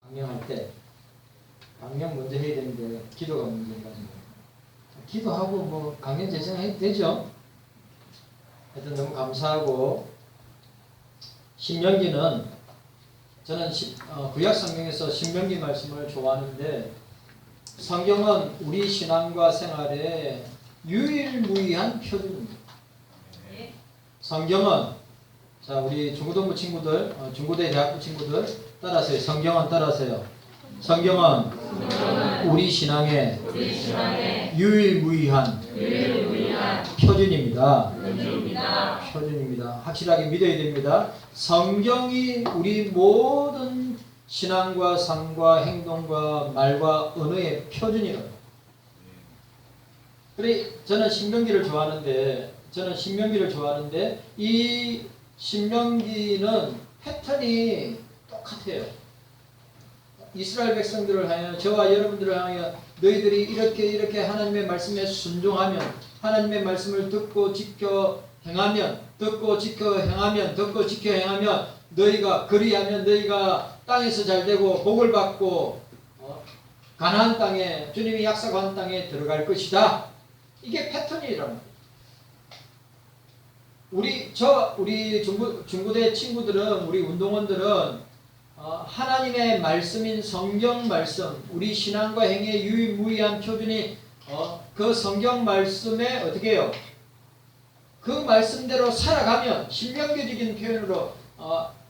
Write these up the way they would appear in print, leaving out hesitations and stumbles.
강령할 때 강령 먼저 해야 되는데 기도가 문제인가. 기도하고 뭐 강령 제정해도 되죠. 하여튼 너무 감사하고, 신명기는 저는 구약 성경에서 신명기 말씀을 좋아하는데, 성경은 우리 신앙과 생활에 유일무이한 표준입니다. 성경은, 자 우리 중고등부 친구들, 중고대 대학부 친구들 따라하세요. 성경은 따라하세요. 성경은 우리 신앙의 유일무이한 표준입니다. 표준입니다. 확실하게 믿어야 됩니다. 성경이 우리 모든 신앙과 삶과 행동과 말과 언어의 표준이라고. 그래 저는 신명기를 좋아하는데 이 신명기는 패턴이 똑같아요. 이스라엘 백성들을 향하여, 저와 여러분들을 향하여 너희들이 이렇게 하나님의 말씀에 순종하면, 하나님의 말씀을 듣고 지켜 행하면, 너희가 그리하면 너희가 땅에서 잘되고 복을 받고 가나안 땅에, 주님이 약속한 땅에 들어갈 것이다. 이게 패턴이라는 거예요. 우리 중고대 친구들은, 우리 운동원들은 하나님의 말씀인 성경 말씀, 우리 신앙과 행위의 유일무이한 표준이 그 성경 말씀에 어떻게 해요? 그 말씀대로 살아가면, 신명기적인 표현으로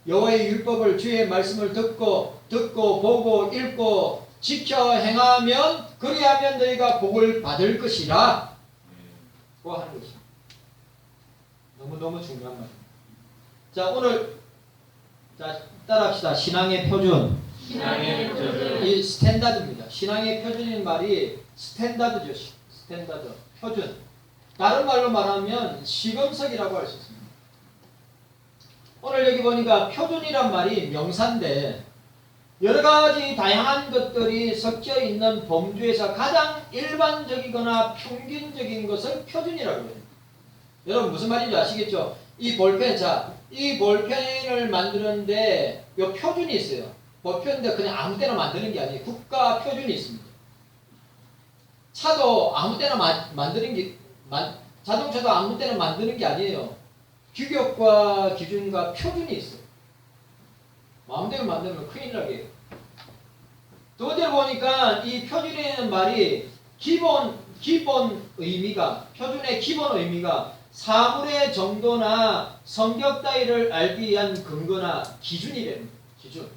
여호와의 율법을, 주의 말씀을 듣고 보고 읽고 지켜 행하면, 그리하면 너희가 복을 받을 것이라 고 하는 것입니다. 너무너무 중요한 말입니다. 자, 오늘 따라합시다. 신앙의 표준. 이 스탠다드입니다. 신앙의 표준인 말이 스탠다드죠. 스탠다드. 표준. 다른 말로 말하면 시금석이라고 할 수 있습니다. 오늘 여기 보니까 표준이란 말이 명사인데, 여러 가지 다양한 것들이 섞여 있는 범주에서 가장 일반적이거나 평균적인 것을 표준이라고 해요. 여러분 무슨 말인지 아시겠죠? 이 볼펜을 만드는데 요 표준이 있어요. 볼펜인데 그냥 아무 때나 만드는 게 아니에요. 국가 표준이 있습니다. 차도 아무 때나 자동차도 아무 때나 만드는 게 아니에요. 규격과 기준과 표준이 있어요. 마음대로 만들면 큰일 나게. 두 번째로 보니까 이 표준이라는 말이 표준의 기본 의미가 사물의 정도나 성격 따위를 알기 위한 근거나 기준이랍니다. 기준.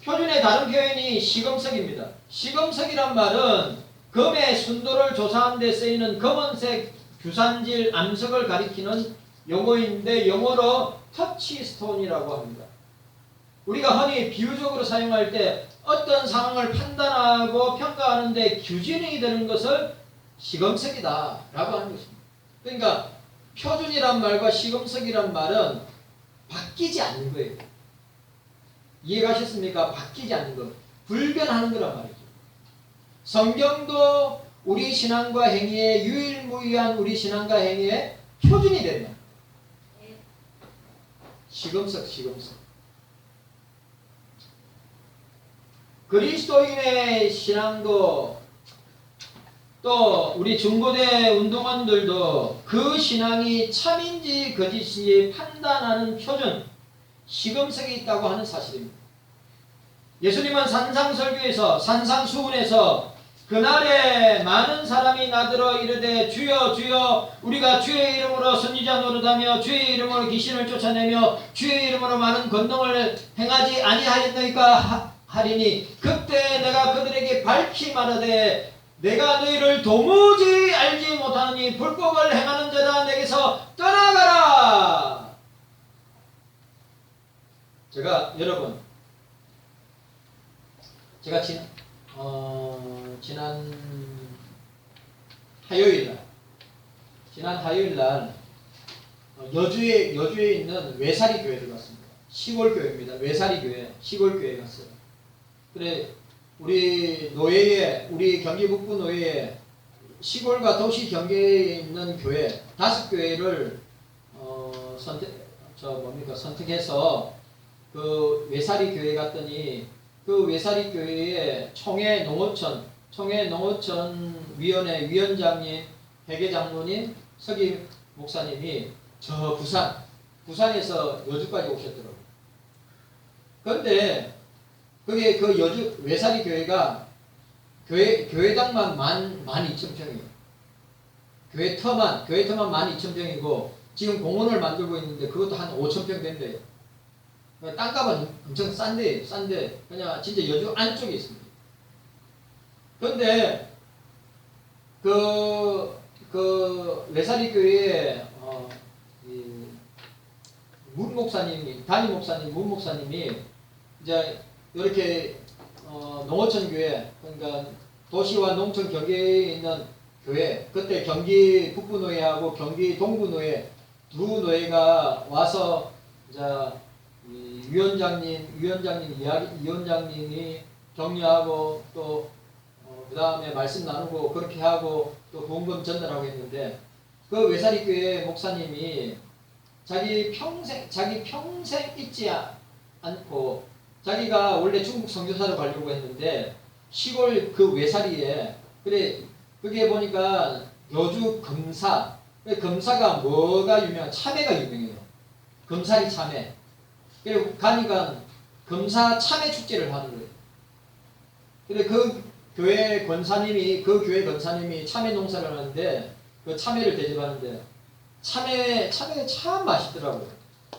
표준의 다른 표현이 시금석입니다. 시금석이란 말은 금의 순도를 조사하는 데 쓰이는 검은색 규산질 암석을 가리키는 용어인데, 영어로 터치스톤이라고 합니다. 우리가 흔히 비유적으로 사용할 때 어떤 상황을 판단하고 평가하는 데 기준이 되는 것을 시금석이다 라고 하는 것입니다. 그러니까 표준이란 말과 시금석이란 말은 바뀌지 않는 거예요. 이해가셨습니까? 바뀌지 않는 것. 불변하는 거란 말이죠. 성경도 우리 신앙과 행위의 유일무이한 우리 신앙과 행위의 표준이 된다. 시금석. 그리스도인의 신앙도, 또 우리 중고대 운동원들도 그 신앙이 참인지 거짓인지 판단하는 표준, 시금석이 있다고 하는 사실입니다. 예수님은 산상수훈에서 그날에 많은 사람이 나더러 이르되 주여 주여 우리가 주의 이름으로 선지자 노릇하며 주의 이름으로 귀신을 쫓아내며 주의 이름으로 많은 권능을 행하지 아니하였나이까 하리니, 그때 내가 그들에게 밝히 말하되 내가 너희를 도무지 알지 못하느니 불법을 행하는 자다 내게서 떠나가라. 여러분 제가 지난 화요일 날 여주에 있는 외사리 교회를 갔습니다. 시골 교회입니다. 외사리 교회, 시골 교회 갔어요. 그래 우리 경기 북부 노예에 시골과 도시 경계에 있는 교회 5교회를 선택해서 그 외사리 교회 갔더니 그 외사리 교회의 청해 농어촌 위원회 위원장님, 회계장로님, 서기 목사님이 저 부산에서 여주까지 오셨더라고요. 그런데 그게 그 여주 외사리 교회가 교회당만 12,000평이에요. 교회터만 12,000평이고 지금 공원을 만들고 있는데 그것도 한 5,000평 된대요. 땅값은 엄청 싼데 그냥 진짜 여주 안쪽에 있습니다. 그런데 그 외사리 교회에 문 목사님이 담임 목사님 문 목사님이 이제 이렇게 농어촌 교회 그러니까 도시와 농촌 경계에 있는 교회 그때 경기 북부노회하고 경기 동부노회 두 노회가 와서 이제 위원장님이 격려하고 또 그 다음에 말씀 나누고 그렇게 하고 또 부흥금 전달하고 했는데 그 외사리 교회 목사님이 자기 평생 잊지 않고 자기가 원래 중국 선교사로 가려고 했는데 시골 그 외사리에 그게 보니까 여주 금사가 뭐가 유명한 참외가 유명해요. 금사리 참외. 그리고 가니까 금사 참외 축제를 하는 거예요. 근데 그 교회 권사님이 참외 농사를 하는데 그 참외를 대접하는데 참외가 참 맛있더라고요.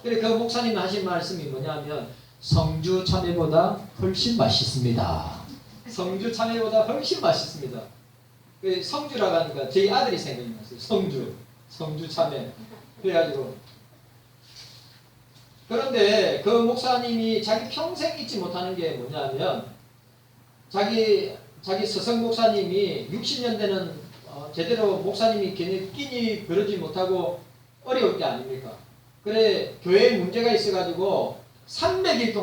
그래 그 목사님 하신 말씀이 뭐냐면 성주 참외보다 훨씬 맛있습니다. 성주 참외보다 훨씬 맛있습니다. 성주라고 하니까 저희 아들이 생각이 났어요. 성주 참외. 그래가지고 그런데 그 목사님이 자기 평생 잊지 못하는 게 뭐냐면 자기 서성 목사님이 60년대는 제대로 목사님이 끼니 부르지 못하고 어려울 때 아닙니까? 그래 교회에 문제가 있어가지고 300일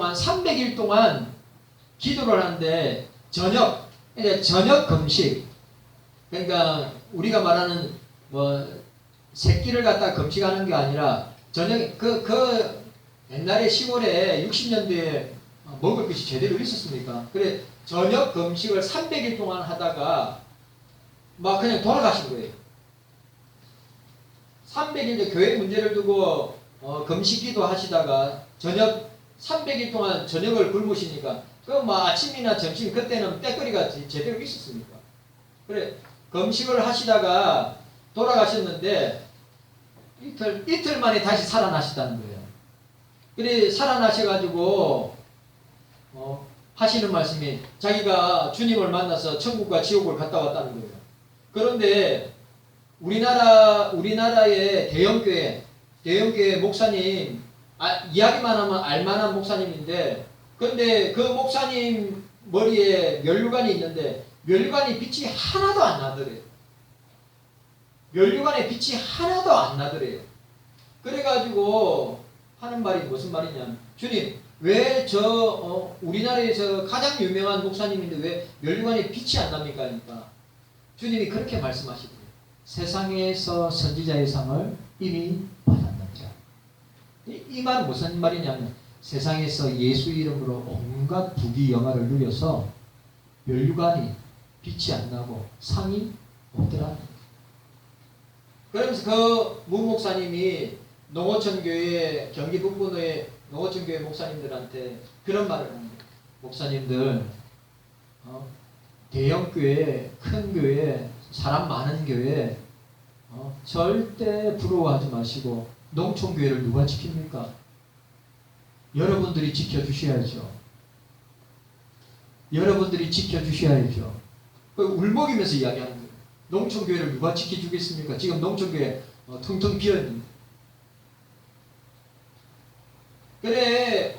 동안 기도를 하는데 저녁 금식 그러니까 우리가 말하는 새끼를 갖다 금식하는 게 아니라 저녁 그 옛날에 시골에 60년대에 먹을 것이 제대로 있었습니까? 그래 저녁 금식을 300일 동안 하다가 막 그냥 돌아가신 거예요. 300일 교회 문제를 두고 금식기도 하시다가 저녁 300일 동안 저녁을 굶으시니까 아침이나 점심 그때는 때거리가 제대로 있었습니까? 그래 금식을 하시다가 돌아가셨는데 이틀 만에 다시 살아나셨다는 거예요. 그래 살아나셔가지고 하시는 말씀이 자기가 주님을 만나서 천국과 지옥을 갔다 왔다는 거예요. 그런데 우리나라의 대형교회 목사님 이야기만 하면 알만한 목사님인데 근데 그 목사님 머리에 면류관이 있는데 면류관이 빛이 하나도 안 나더래요. 그래가지고 하는 말이 무슨 말이냐면 주님 왜 우리나라에서 가장 유명한 목사님인데 왜 면류관에 빛이 안 납니까? 하니까 주님이 그렇게 말씀하시더래요. 세상에서 선지자의 상을 이미 받았느니라. 이 말은 무슨 말이냐면 세상에서 예수 이름으로 온갖 부귀 영화를 누려서 면류관이 빛이 안 나고 상이 없더라. 그러면서 그 문 목사님이 농어촌교회 경기 북부의 농어촌교회 목사님들한테 그런 말을 합니다. 목사님들 대형교회 큰 교회 사람 많은 교회 절대 부러워하지 마시고 농촌교회를 누가 지킵니까? 여러분들이 지켜주셔야죠. 울먹이면서 이야기하는 거예요. 농촌교회를 누가 지켜주겠습니까? 지금 농촌교회 텅텅 비어있는. 그래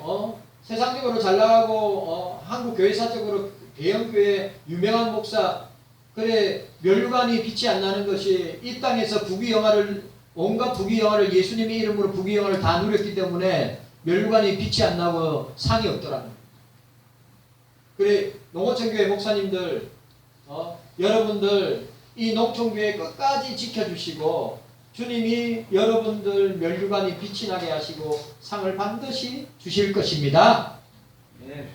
세상적으로 잘나가고 한국 교회사적으로 대형교회 유명한 목사 그래 면류관이 빛이 안 나는 것이 이 땅에서 온갖 부귀영화를 예수님의 이름으로 부귀영화를 다 누렸기 때문에 면류관이 빛이 안 나고 상이 없더라는 거예요. 그래 농어촌교회 목사님들 여러분들 이 농촌교회 끝까지 지켜주시고 주님이 여러분들 면류관이 빛이 나게 하시고 상을 반드시 주실 것입니다. 네.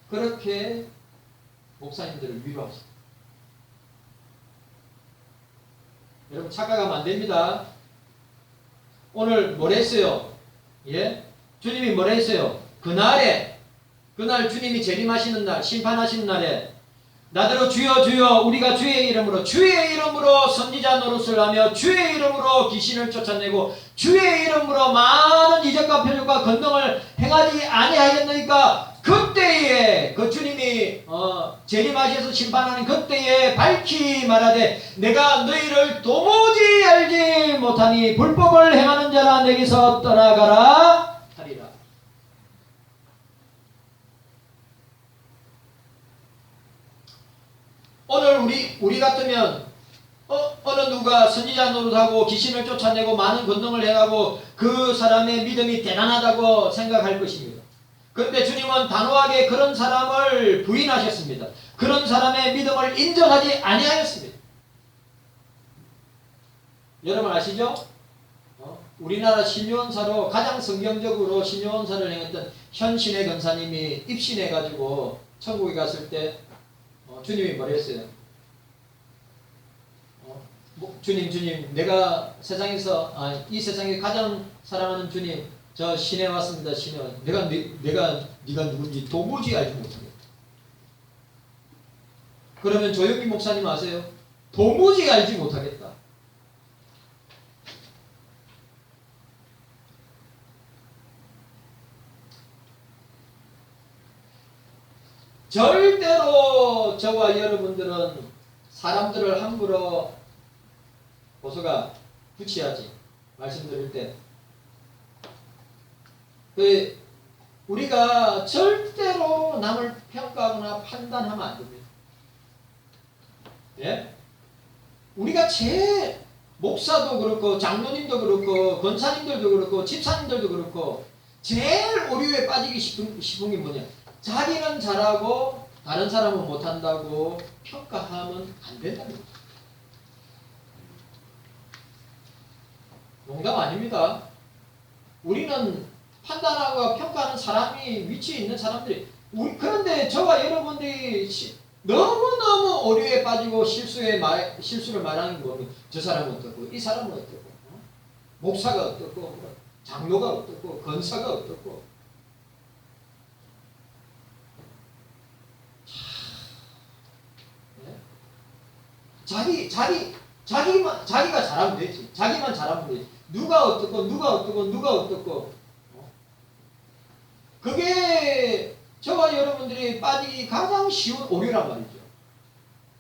그렇게 목사님들을 위로하십니다. 여러분 착각하면 안 됩니다. 오늘 뭐라 했어요? 예? 주님이 뭐라 했어요? 그날 주님이 재림하시는 날, 심판하시는 날에 나더러 주여 주여 우리가 주의 이름으로 선지자 노릇을 하며 주의 이름으로 귀신을 쫓아내고 주의 이름으로 많은 이적과 표적과 권능을 행하지 아니하겠느니까 그때에 그 주님이 재림하셔서 심판하는 그때에 밝히 말하되 내가 너희를 도무지 알지 못하니 불법을 행하는 자라 내게서 떠나가라 하리라. 오늘 우리 같으면 어느 누가 선지자 노릇하고 귀신을 쫓아내고 많은 권능을 행하고 그 사람의 믿음이 대단하다고 생각할 것입니다. 그런데 주님은 단호하게 그런 사람을 부인하셨습니다. 그런 사람의 믿음을 인정하지 아니하였습니다. 여러분 아시죠? 우리나라 신유원사로 가장 성경적으로 신유원사를 행했던 현신의 권사님이 입신해가지고 천국에 갔을 때 주님이 뭐라 했어요? 주님, 내가 이 세상에 가장 사랑하는 주님, 저 신에 왔습니다. 신에 왔습니다. 네가 누군지 도무지 알지 못하겠다. 그러면 조영기 목사님 아세요? 도무지 알지 못하겠다. 절대로 저와 여러분들은 사람들을 함부로 고소가 붙이야지 말씀드릴 때 우리가 절대로 남을 평가하거나 판단하면 안 됩니다. 예? 우리가 제일 목사도 그렇고 장로님도 그렇고 권사님들도 그렇고 집사님들도 그렇고 제일 오류에 빠지기 싶은 게 뭐냐? 자기는 잘하고 다른 사람은 못한다고 평가하면 안 된다는 거죠. 농담 아닙니다. 우리는 판단하고 평가하는 사람이 위치에 있는 사람들이 그런데 저와 여러분들이 너무너무 오류에 빠지고 실수를 말하는 게 뭐냐면 저 사람은 어떻고 이 사람은 어떻고 목사가 어떻고 장로가 어떻고 권사가 어떻고 자기가 잘하면 되지. 자기만 잘하면 되지. 누가 어떻고. 그게 저와 여러분들이 빠지기 가장 쉬운 오류란 말이죠.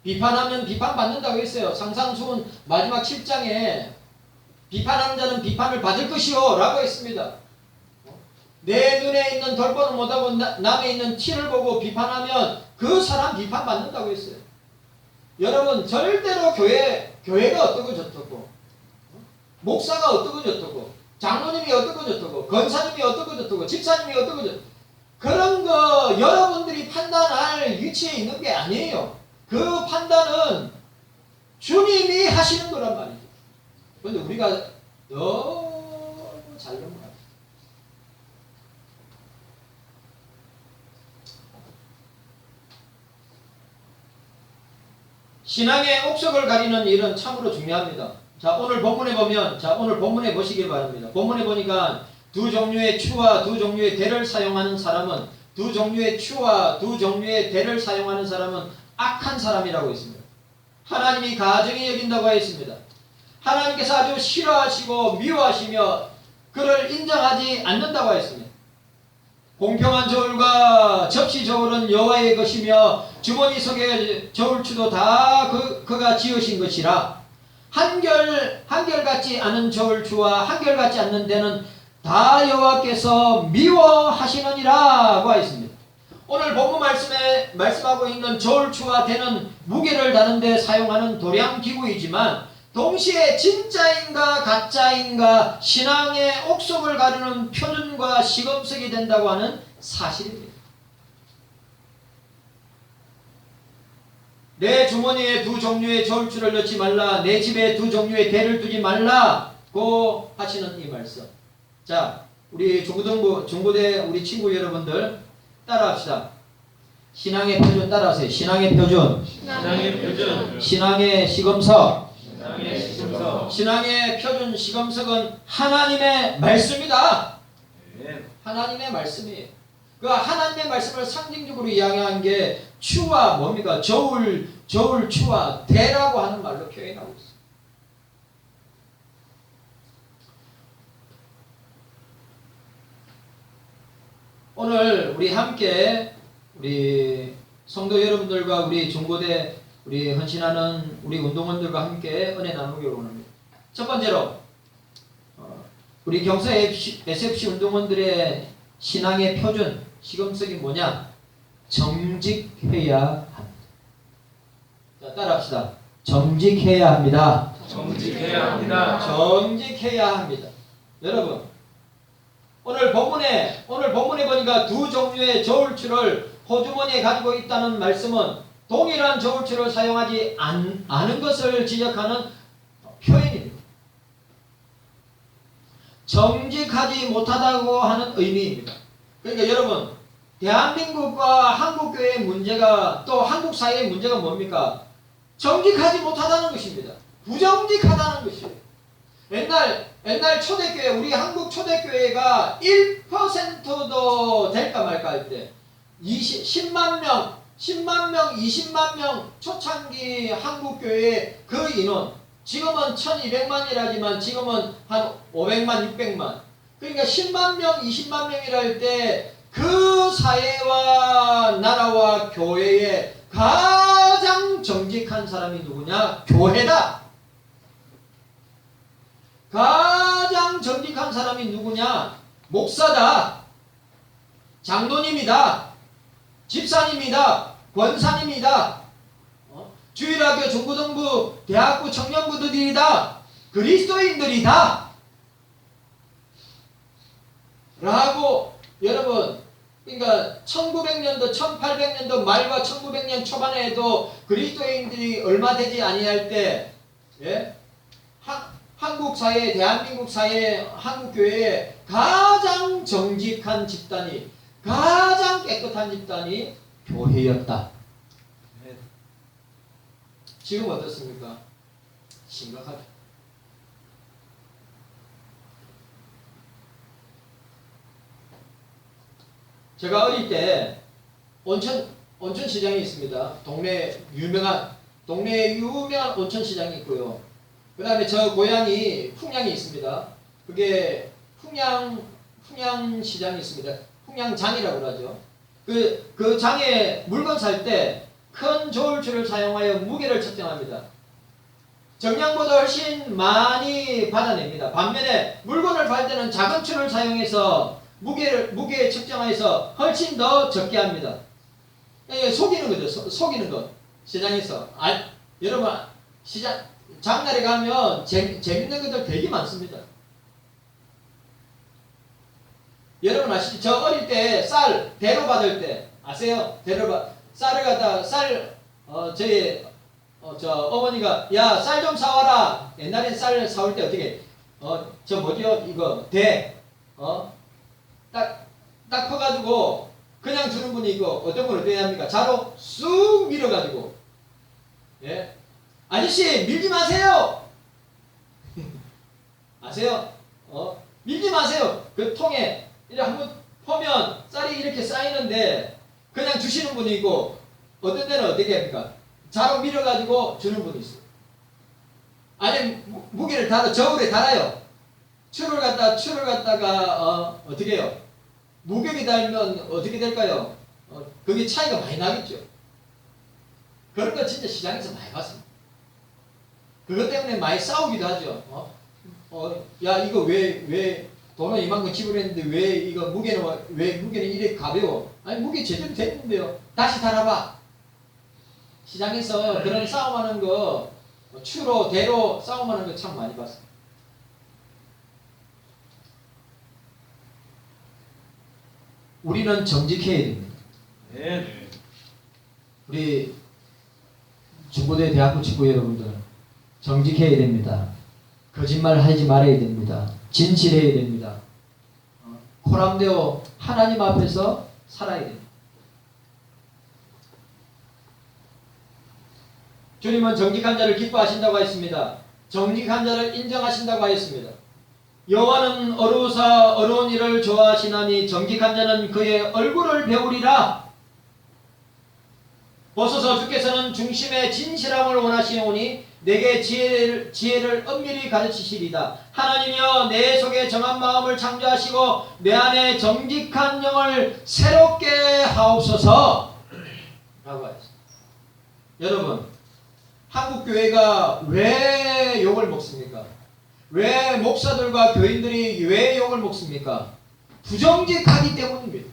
비판하면 비판받는다고 했어요. 상상수훈 마지막 7장에 비판하는 자는 비판을 받을 것이요 라고 했습니다. 내 눈에 있는 돌보는 못하고 남에 있는 티를 보고 비판하면 그 사람 비판받는다고 했어요. 여러분 절대로 교회가 어떻고 저떻고 목사가 어떻고 저떻고 장로님이 어떻고 저떻고 권사님이 어떻고 저떻고 집사님이 어떻고 저떻고 그런 거 여러분들이 판단할 위치에 있는 게 아니에요. 그 판단은 주님이 하시는 거란 말이죠. 그런데 우리가 너무 잘 넘어가요. 신앙의 옥석을 가리는 일은 참으로 중요합니다. 자, 오늘 본문에 보시길 바랍니다. 본문에 보니까 두 종류의 추와 두 종류의 대를 사용하는 사람은 악한 사람이라고 했습니다. 하나님이 가증히 여긴다고 했습니다. 하나님께서 아주 싫어하시고 미워하시며 그를 인정하지 않는다고 했습니다. 공평한 저울과 접시 저울은 여호와의 것이며 주머니 속의 저울추도 다 그가 지으신 것이라 한결같지 않은 저울추와 한결같지 않는 데는 다 여호와께서 미워하시느니라고 하였습니다. 오늘 본문 말씀에 말씀하고 있는 저울추와 대는 무게를 다는 데 사용하는 도량기구이지만 동시에 진짜인가 가짜인가 신앙의 옥석을 가르는 표준과 시금석이 된다고 하는 사실입니다. 내 주머니에 두 종류의 저울추를 넣지 말라. 내 집에 두 종류의 대를 두지 말라고 하시는 이 말씀. 자, 우리 중고대 우리 친구 여러분들 따라합시다. 신앙의 표준 따라하세요. 신앙의 표준. 신앙의 표준. 신앙의 시검석. 신앙의 시금석. 신앙의 표준 시검석은 하나님의 말씀이다. 네. 하나님의 말씀이에요. 그 하나님의 말씀을 상징적으로 이야기한 게 추와 뭡니까? 저울 추와 대라고 하는 말로 표현하고 있어요. 오늘 우리 함께 우리 성도 여러분들과 우리 중고대 우리 헌신하는 우리 운동원들과 함께 은혜 나누기 원합니다. 첫 번째로 우리 경서 SFC 운동원들의 신앙의 표준 시금석이 뭐냐? 정직해야 합니다. 자, 따라합시다. 정직해야 합니다. 정직해야 합니다. 정직해야 합니다. 여러분, 오늘 본문에 보니까 두 종류의 저울추를 호주머니에 가지고 있다는 말씀은 동일한 저울추를 사용하지 않은 것을 지적하는 표현입니다. 정직하지 못하다고 하는 의미입니다. 그러니까 여러분, 대한민국과 한국교회의 문제가 또 한국 사회의 문제가 뭡니까? 정직하지 못하다는 것입니다. 부정직하다는 것이에요. 옛날 초대교회, 우리 한국 초대교회가 1%도 될까 말까 할 때 10만 명, 20만 명 초창기 한국교회의 그 인원, 지금은 1200만이라지만 지금은 한 500만, 600만. 그러니까 10만 명, 20만 명이라 할 때 그 사회와 나라와 교회에 가장 정직한 사람이 누구냐? 교회다. 가장 정직한 사람이 누구냐? 목사다. 장로님이다. 집사님이다. 권사님이다. 주일학교, 중고등부, 대학부 청년부들이다. 그리스도인들이다. 라고 여러분, 그러니까 1900년도, 1800년도 말과 1900년 초반에도 그리스도인들이 얼마 되지 아니할 때, 예? 한국 사회, 대한민국 사회, 한국 교회에 가장 정직한 집단이, 가장 깨끗한 집단이 교회였다. 지금 어떻습니까? 심각하죠. 제가 어릴 때 온천 시장이 있습니다. 동네에 유명한 온천 시장이 있고요. 그 다음에 저 고향이 풍양이 있습니다. 그게 풍양 시장이 있습니다. 풍양장이라고 그러죠. 그 장에 물건 살 때 큰 저울추를 사용하여 무게를 측정합니다. 정량보다 훨씬 많이 받아냅니다. 반면에 물건을 팔 때는 작은 추를 사용해서 무게 측정해서 훨씬 더 적게 합니다. 속이는 거죠. 속이는 것. 시장에서. 여러분, 장날에 가면 재밌는 것들 되게 많습니다. 여러분 아시죠? 저 어릴 때 쌀 대로 받을 때 아세요? 쌀을 갖다 저희 어머니가 야, 쌀 좀 사와라. 옛날엔 쌀 사올 때 어떻게 저 뭐죠? 이거 딱 퍼가지고 그냥 주는 분이 있고 어떤 분 어떻게 합니까? 자로 쑥 밀어가지고 예? 아저씨 밀지 마세요. 아세요? 밀지 마세요. 그 통에 이렇게 한번 퍼면 쌀이 이렇게 쌓이는데 그냥 주시는 분이 있고 어떤 데는 어떻게 합니까? 자로 밀어가지고 주는 분이 있어요. 아니 무게를 저울에 달아요. 추를 갖다가 어떻게 해요? 무게를 달면 어떻게 될까요? 그게 차이가 많이 나겠죠. 그런 거 진짜 시장에서 많이 봤습니다. 그것 때문에 많이 싸우기도 하죠. 야 이거 왜 돈은 이만큼 지불했는데 왜 이거 무게는 이렇게 가벼워? 아니 무게 제대로 됐는데요. 다시 달아봐. 시장에서 그런 싸움하는 거 추로 대로 싸움하는 거 참 많이 봤습니다. 우리는 정직해야 됩니다. 네. 우리 중고대 대학부 친구 여러분들 정직해야 됩니다. 거짓말 하지 말아야 됩니다. 진실해야 됩니다. 코람되어 하나님 앞에서 살아야 됩니다. 주님은 정직한 자를 기뻐하신다고 했습니다. 정직한 자를 인정하신다고 하였습니다. 여호와는 어루사 어려운 일을 좋아하시나니 정직한 자는 그의 얼굴을 배우리라. 보소서 주께서는 중심의 진실함을 원하시오니 내게 지혜를 엄밀히 가르치시리다. 하나님이여 내 속에 정한 마음을 창조하시고 내 안에 정직한 영을 새롭게 하옵소서 라고 하였습니다. 여러분, 한국 교회가 왜 욕을 먹습니까? 왜 목사들과 교인들이 왜 욕을 먹습니까? 부정직하기 때문입니다.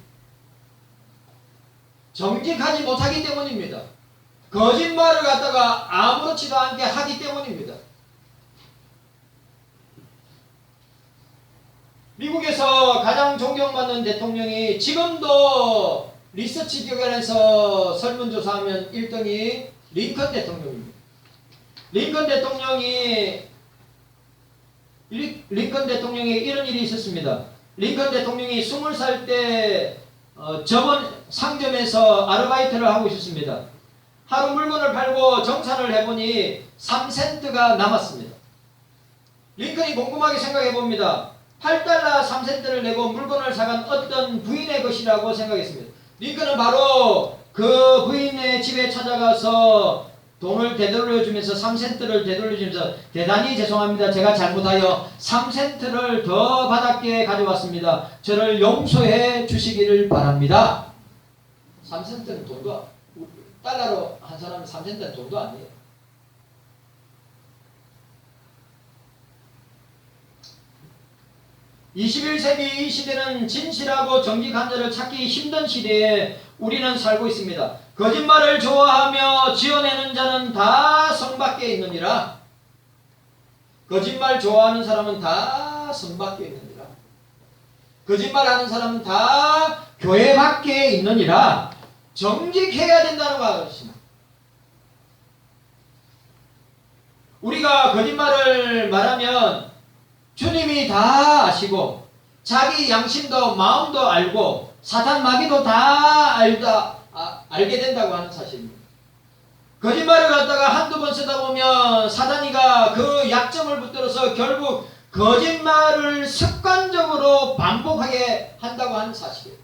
정직하지 못하기 때문입니다. 거짓말을 갖다가 아무렇지도 않게 하기 때문입니다. 미국에서 가장 존경받는 대통령이 지금도 리서치 기관에서 설문조사하면 1등이 링컨 대통령입니다. 링컨 대통령이 이런 일이 있었습니다. 링컨 대통령이 20살 때 저번 상점에서 아르바이트를 하고 있었습니다. 하루 물건을 팔고 정산을 해보니 3센트가 남았습니다. 링컨이 곰곰하게 생각해 봅니다. 8달러 3센트를 내고 물건을 사간 어떤 부인의 것이라고 생각했습니다. 링컨은 바로 그 부인의 집에 찾아가서 돈을 되돌려주면서 3센트를 되돌려주면서 대단히 죄송합니다. 제가 잘못하여 3센트를 더 받았기에 가져왔습니다. 저를 용서해 주시기를 바랍니다. 3센트는 돈도 달러로 한 사람은 3센트는 돈도 아니에요. (21세기) 이 시대는 진실하고 정직한 자를 찾기 힘든 시대에 우리는 살고 있습니다. 거짓말을 좋아하며 지어내는 자는 다 성 밖에 있느니라. 거짓말 좋아하는 사람은 다 성 밖에 있느니라. 거짓말하는 사람은 다 교회 밖에 있느니라. 정직해야 된다는 것입니다. 우리가 거짓말을 말하면 주님이 다 아시고 자기 양심도 마음도 알고 사탄 마귀도 다 알게 된다고 하는 사실입니다. 거짓말을 갖다가 한두 번 쓰다 보면 사단이가 그 약점을 붙들어서 결국 거짓말을 습관적으로 반복하게 한다고 하는 사실이에요.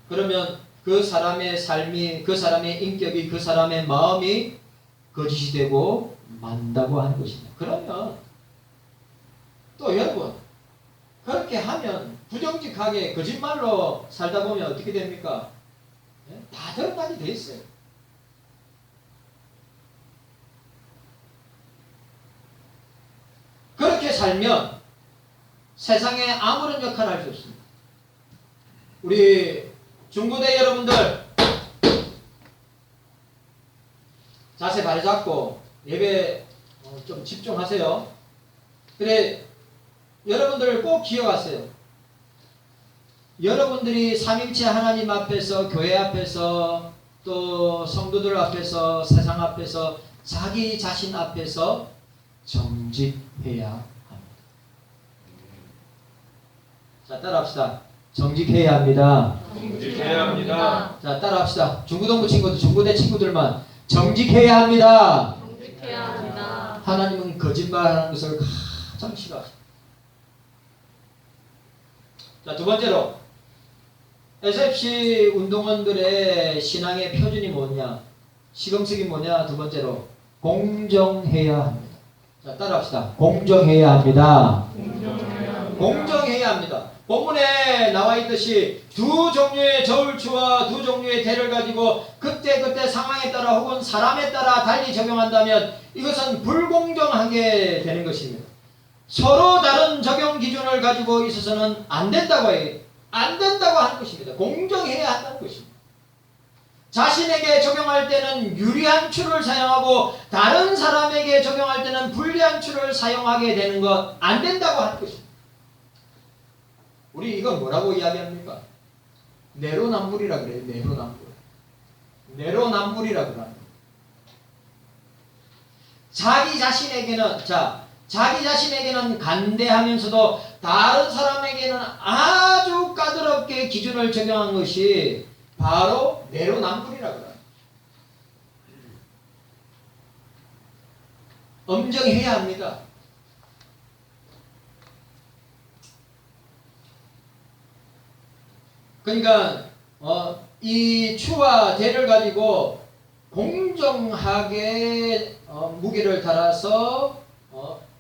그러면 그 사람의 삶이, 그 사람의 인격이, 그 사람의 마음이 거짓이 되고 만다고 하는 것입니다. 그러면 또 여러분, 그렇게 하면 부정직하게 거짓말로 살다 보면 어떻게 됩니까? 다 드러나게 돼 있어요. 그렇게 살면 세상에 아무런 역할을 할 수 없습니다. 우리 중고대 여러분들 자세 바로 잡고 예배 좀 집중하세요. 그래, 여러분들 꼭 기억하세요. 여러분들이 삼위일체 하나님 앞에서, 교회 앞에서, 또 성도들 앞에서, 세상 앞에서, 자기 자신 앞에서 정직해야 합니다. 자, 따라합시다. 정직해야 합니다. 정직해야 합니다. 자, 따라합시다. 중고등부 친구들, 중고대 친구들만 정직해야 합니다. 정직해야 합니다. 하나님은 거짓말하는 것을 가장 싫어하십니다. 자, 두 번째로 SFC 운동원들의 신앙의 표준이 뭐냐? 시금석이 뭐냐? 두 번째로 공정해야 합니다. 자, 따라합시다. 공정해야 합니다. 공정해야 합니다. 본문에 나와 있듯이 두 종류의 저울추와 두 종류의 대를 가지고 그때 상황에 따라 혹은 사람에 따라 달리 적용한다면 이것은 불공정하게 되는 것입니다. 서로 다른 적용 기준을 가지고 있어서는 안 된다고 해요. 안 된다고 하는 것입니다. 공정해야 한다는 것입니다. 자신에게 적용할 때는 유리한 추를 사용하고 다른 사람에게 적용할 때는 불리한 추를 사용하게 되는 것 안 된다고 하는 것입니다. 우리 이건 뭐라고 이야기합니까? 내로남불이라 그래요. 내로남불. 내로남불이라고 합니다. 자기 자신에게는 간대하면서도 다른 사람에게는 아주 까다롭게 기준을 적용한 것이 바로 내로남불이라고 합니다. 엄정해야 합니다. 그러니까 이 추와 대를 가지고 공정하게 무게를 달아서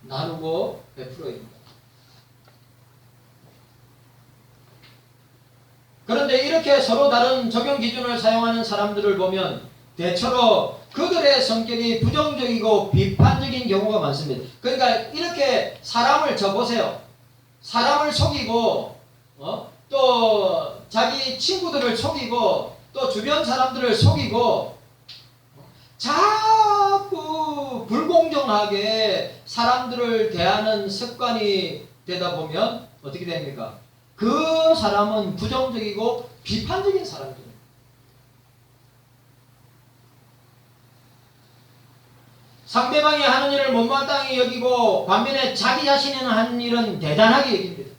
나누고 베풀어야 합니다. 그런데 이렇게 서로 다른 적용 기준을 사용하는 사람들을 보면 대체로 그들의 성격이 부정적이고 비판적인 경우가 많습니다. 그러니까 이렇게 사람을 보세요. 사람을 속이고 또 자기 친구들을 속이고 또 주변 사람들을 속이고 자꾸 불공정하게 사람들을 대하는 습관이 되다 보면 어떻게 됩니까? 그 사람은 부정적이고 비판적인 사람입니다. 상대방이 하는 일을 못마땅히 여기고 반면에 자기 자신이 하는 일은 대단하게 여깁니다.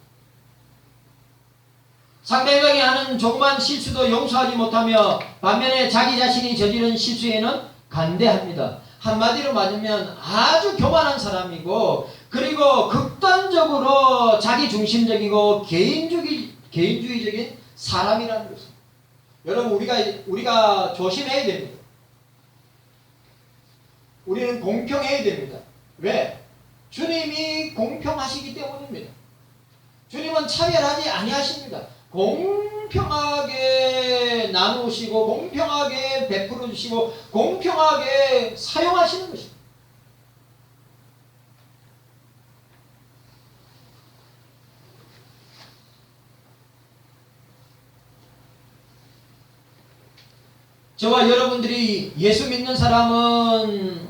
상대방이 하는 조그만 실수도 용서하지 못하며 반면에 자기 자신이 저지른 실수에는 간대합니다. 한마디로 말하면 아주 교만한 사람이고 그리고 극단적으로 자기 중심적이고 개인주의적인 사람이라는 것입니다. 여러분 우리가 조심해야 됩니다. 우리는 공평해야 됩니다. 왜? 주님이 공평하시기 때문입니다. 주님은 차별하지 아니하십니다. 공평하게 나누시고 공평하게 베풀어 주시고 공평하게 사용하시는 것입니다. 저와 여러분들이 예수 믿는 사람은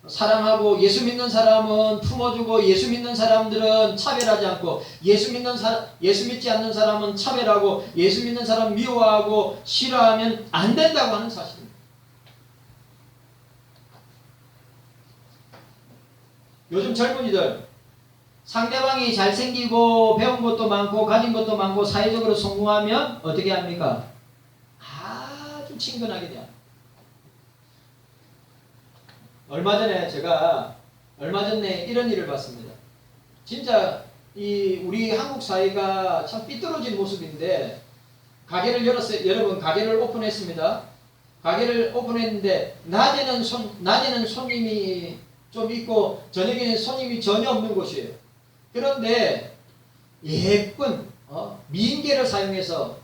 사랑하고 예수 믿는 사람은 품어주고 예수 믿는 사람들은 차별하지 않고 예수 믿지 않는 사람은 차별하고 예수 믿는 사람 미워하고 싫어하면 안 된다고 하는 사실입니다. 요즘 젊은이들 상대방이 잘생기고 배운 것도 많고 가진 것도 많고 사회적으로 성공하면 어떻게 합니까? 아주 친근하게 돼요. 얼마 전에 이런 일을 봤습니다. 진짜 우리 한국 사회가 참 삐뚤어진 모습인데 가게를 열었어요. 여러분 가게를 오픈했습니다. 가게를 오픈했는데 낮에는 손님이 좀 있고 저녁에는 손님이 전혀 없는 곳이에요. 그런데 예쁜 미인계를 사용해서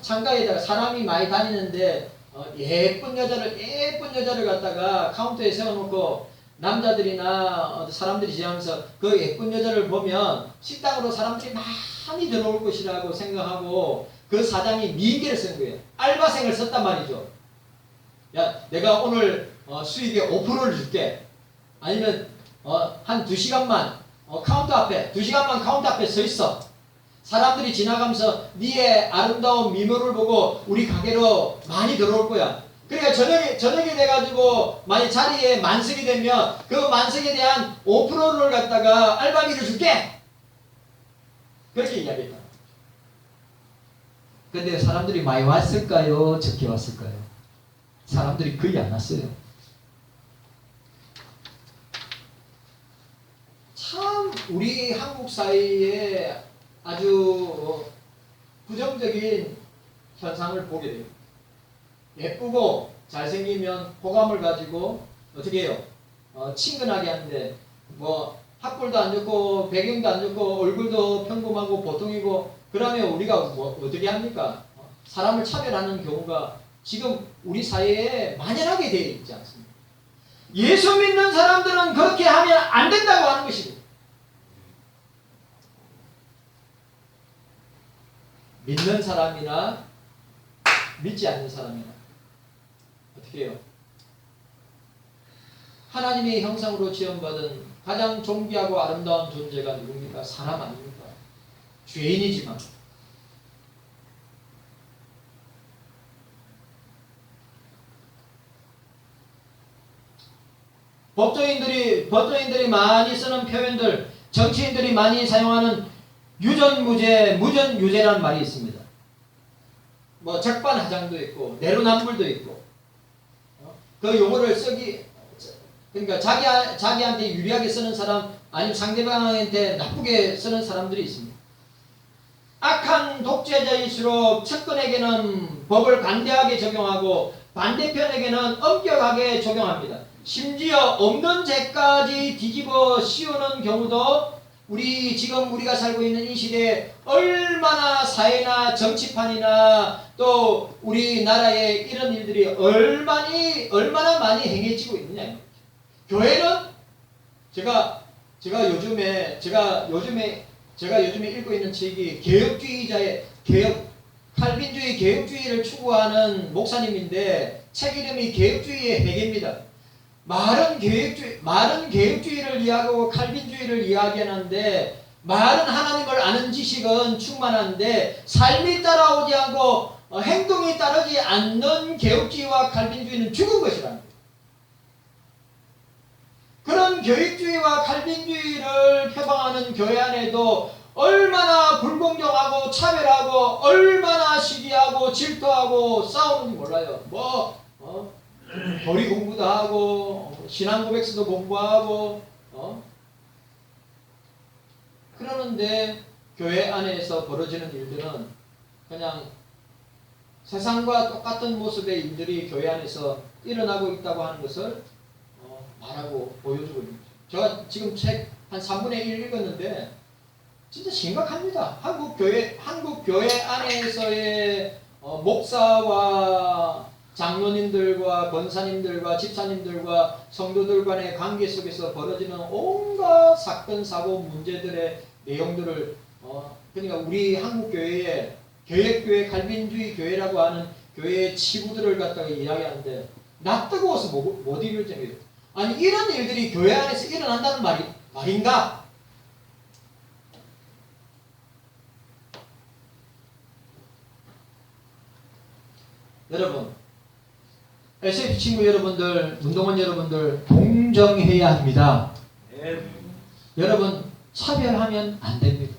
창가에다가 사람이 많이 다니는데 예쁜 여자를 갖다가 카운터에 세워놓고 남자들이나 사람들이 지나면서 그 예쁜 여자를 보면 식당으로 사람들이 많이 들어올 것이라고 생각하고 그 사장이 미인계를 쓴 거예요. 알바생을 썼단 말이죠. 야, 내가 오늘 수익에 5%를 줄게. 아니면 한 2시간만 카운터 앞에 2시간만 카운터 앞에 서 있어. 사람들이 지나가면서 네의 아름다운 미모를 보고 우리 가게로 많이 들어올 거야. 그러니까 저녁에 돼가지고 만약 자리에 만석이 되면 그 만석에 대한 5%를 갖다가 알바비를 줄게. 그렇게 이야기했다. 근데 사람들이 많이 왔을까요? 적게 왔을까요? 사람들이 거의 안 왔어요. 참 우리 한국 사회에 아주 부정적인 현상을 보게 돼요. 예쁘고 잘생기면 호감을 가지고 어떻게 해요? 친근하게 하는데 학벌도 안 좋고 배경도 안 좋고 얼굴도 평범하고 보통이고 그러면 우리가 어떻게 합니까? 사람을 차별하는 경우가 지금 우리 사회에 만연하게 되어 있지 않습니까? 예수 믿는 사람들은 그렇게 하면 안 된다고 하는 것입니다. 믿는 사람이나 믿지 않는 사람이나 어떻게 해요? 하나님의 형상으로 지음받은 가장 존귀하고 아름다운 존재가 누굽니까? 사람 아닙니까? 죄인이지만 법조인들이 많이 쓰는 표현들, 정치인들이 많이 사용하는 유전무죄, 무전유죄라는 말이 있습니다. 뭐 적반하장도 있고 내로남불도 있고 그 용어를 그러니까 자기한테 유리하게 쓰는 사람 아니면 상대방한테 나쁘게 쓰는 사람들이 있습니다. 악한 독재자일수록 측근에게는 법을 관대하게 적용하고 반대편에게는 엄격하게 적용합니다. 심지어 없는 죄까지 뒤집어 씌우는 경우도 지금 우리가 살고 있는 이 시대에 얼마나 사회나 정치판이나 또 우리나라에 이런 일들이 얼마나 많이 행해지고 있느냐. 교회는 제가 요즘에 읽고 있는 책이 칼빈주의 개혁주의를 추구하는 목사님인데 책 이름이 개혁주의의 해계입니다. 말은 개혁주의를 이야기하고 칼빈주의를 이야기하는데 말은 하나님을 아는 지식은 충만한데 삶이 따라오지 않고 행동이 따르지 않는 개혁주의와 칼빈주의는 죽은 것이라는 거예요. 그런 개혁주의와 칼빈주의를 표방하는 교회 안에도 얼마나 불공정하고 차별하고 얼마나 시기하고 질투하고 싸우는지 몰라요. 도리 공부도 하고 신앙 고백서도 공부하고 그러는데 교회 안에서 벌어지는 일들은 그냥 세상과 똑같은 모습의 일들이 교회 안에서 일어나고 있다고 하는 것을 말하고 보여주고 있습니다. 제가 지금 책 한 3분의 1 읽었는데 진짜 심각합니다. 한국 교회 안에서의 목사와 장로님들과 권사님들과 집사님들과 성도들 간의 관계 속에서 벌어지는 온갖 사건 사고 문제들의 내용들을 그러니까 우리 한국 교회의 개혁교회 칼빈주의 교회라고 하는 교회의 치부들을 갖다가 이야기하는데 나 뜨거워서 못 읽을 정도예요. 아니 이런 일들이 교회 안에서 일어난다는 말인가? 여러분, SF 친구 여러분들, 운동원 여러분들 동정해야 합니다. 네. 여러분 차별하면 안 됩니다.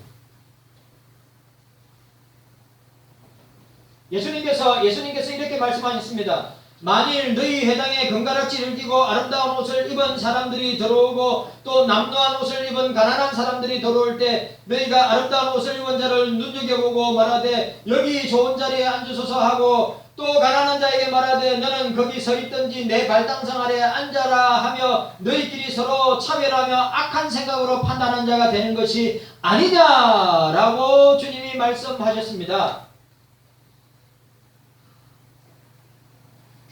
예수님께서 이렇게 말씀하셨습니다. 만일 너희 회당에 금가락지를 끼고 아름다운 옷을 입은 사람들이 들어오고 또 남루한 옷을 입은 가난한 사람들이 들어올 때 너희가 아름다운 옷을 입은 자를 눈여겨보고 말하되 여기 좋은 자리에 앉으소서 하고 또 가난한 자에게 말하되 너는 거기 서 있든지 내 발등상 아래 앉아라 하며 너희끼리 서로 차별하며 악한 생각으로 판단하는 자가 되는 것이 아니냐라고 주님이 말씀하셨습니다.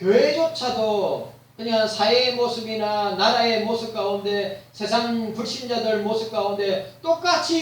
교회조차도 그냥 사회의 모습이나 나라의 모습 가운데 세상 불신자들 모습 가운데 똑같이